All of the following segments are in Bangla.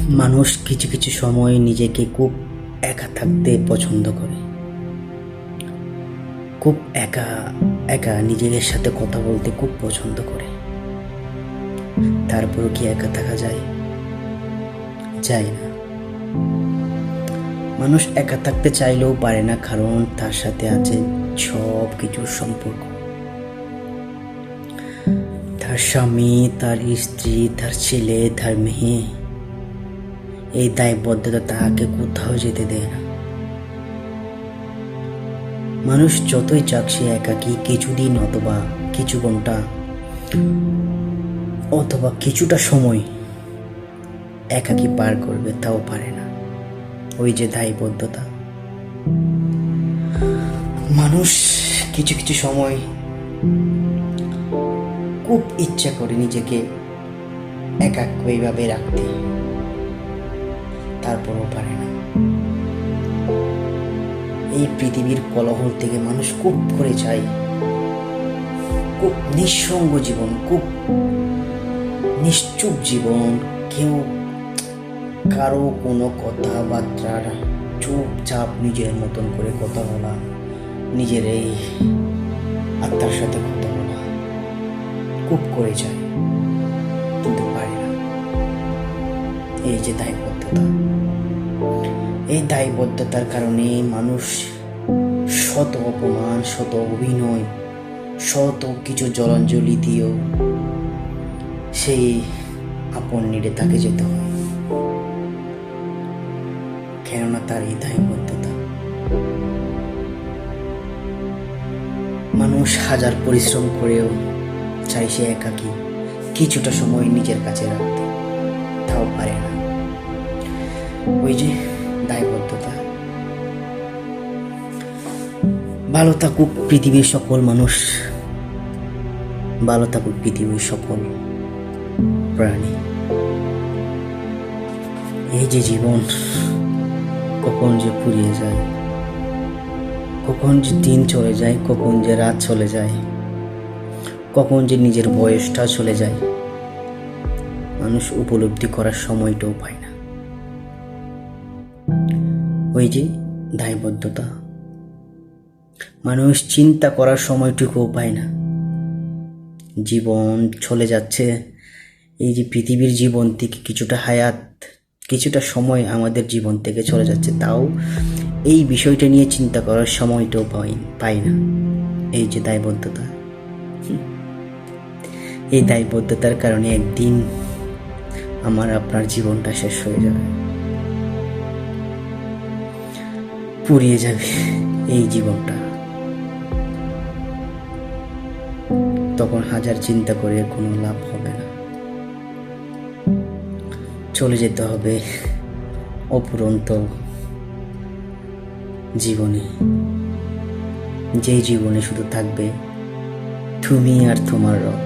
মানুষ কিছু কিছু সময় নিজেকে খুব একা থাকতে পছন্দ করে, খুব একা একা নিজেদের সাথে কথা বলতে খুব পছন্দ করে। তারপরও কি একা থাকা যায়? যায় না। মানুষ একা থাকতে চাইলেও পারে না, কারণ তার সাথে আছে সব কিছুর সম্পর্ক। তার স্বামী, তার স্ত্রী, তার ছেলে, তার মেয়ে। এই দায়বদ্ধতা তাহাকে কোথাও যেতে দেয় না। মানুষ যতই চাক সে একাকী কিছুদিন অথবা কিছু ঘন্টা অথবা কিছুটা সময় একাকী পার করবে, তাও পারে না। ওই যে দায়বদ্ধতা। মানুষ কিছু কিছু সময় খুব ইচ্ছা করে নিজেকে একাকীভাবে রাখতে, তারপরও পারে না। এই পৃথিবীর কোলাহল থেকে মানুষ খুব করে চায় খুব নিঃসঙ্গ জীবন, খুব নিশ্চুপ জীবন। কেউ কারো কোনো কথাবার্তার চুপচাপ নিজের মতন করে কথা বলা, নিজের এই আত্মার সাথে কথা বলা খুব করে চায়, কিন্তু পারে না। এই যে দায়বদ্ধতা, এই দায়বদ্ধতার কারণে মানুষ শত অপমান, শত অভিনয়, শত কিছু জলাঞ্জলি দিয়েও সেই আপন নিড়ে তাকে যেতে হয়, কেননা তার এই দায়বদ্ধতা। মানুষ হাজার পরিশ্রম করেও চাই সে একাকী কিছুটা সময় নিজের কাছে রাখতে, তাও পারে না। ওই যে দায়বদ্ধতা। ভালো থাকুক পৃথিবীর সকল মানুষ, ভালো থাকুক পৃথিবীর সকল প্রাণী। এই যে জীবন কখন যে ফুরিয়ে যায়, কখন যে দিন চলে যায়, কখন যে রাত চলে যায়, কখন যে নিজের বয়সটা চলে যায়, মানুষ উপলব্ধি করার সময়টাও পায় না। ওই যে দায়বদ্ধতা। মানুষ চিন্তা করার সময়টুকুও পায় না। জীবন চলে যাচ্ছে, এই যে পৃথিবীর জীবন থেকে কিছুটা হায়াত, কিছুটা সময় আমাদের জীবন থেকে চলে যাচ্ছে, তাও এই বিষয়টা নিয়ে চিন্তা করার সময়টাও পাই না। এই যে দায়বদ্ধতা। এই দায়বদ্ধতার কারণে একদিন আমার আপনার জীবনটা শেষ হয়ে যাবে, পুড়িয়ে যাবে এই জীবনটা। তখন হাজার চিন্তা করে কোনো লাভ হবে না। চলে যেতে হবে অপুরন্ত জীবনে, যেই জীবনে শুধু থাকবে তুমি আর তোমার রব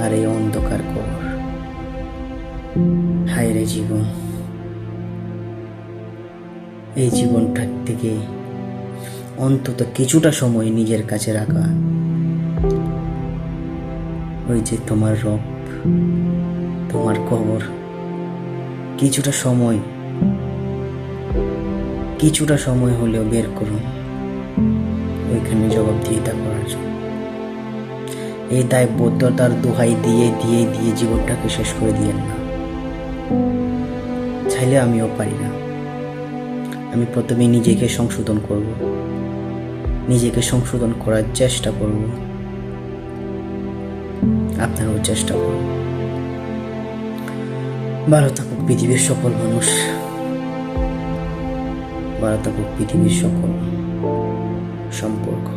আর এই অন্ধকার কবর। হায় রে জীবন, এই জীবনটার থেকে অন্তত কিছুটা সময় নিজের কাছে রাখা। ওই যে তোমার রব, তোমার কবর, কিছুটা সময় হলেও বের করুন ওইখানে জবাবদিহিতা করার জন্য। এই দায়বদ্ধতার দোহাই দিয়ে দিয়ে দিয়ে জীবনটাকে শেষ করে দিয়েন না। চাইলে আমিও পারি না। আমি প্রথমে নিজেকে সংশোধন করব, নিজেকে সংশোধন করার চেষ্টা করব, আপনারও চেষ্টা করব। ভালো থাকুক পৃথিবীর সকল মানুষ, ভালো থাকুক পৃথিবীর সকল সম্পর্ক।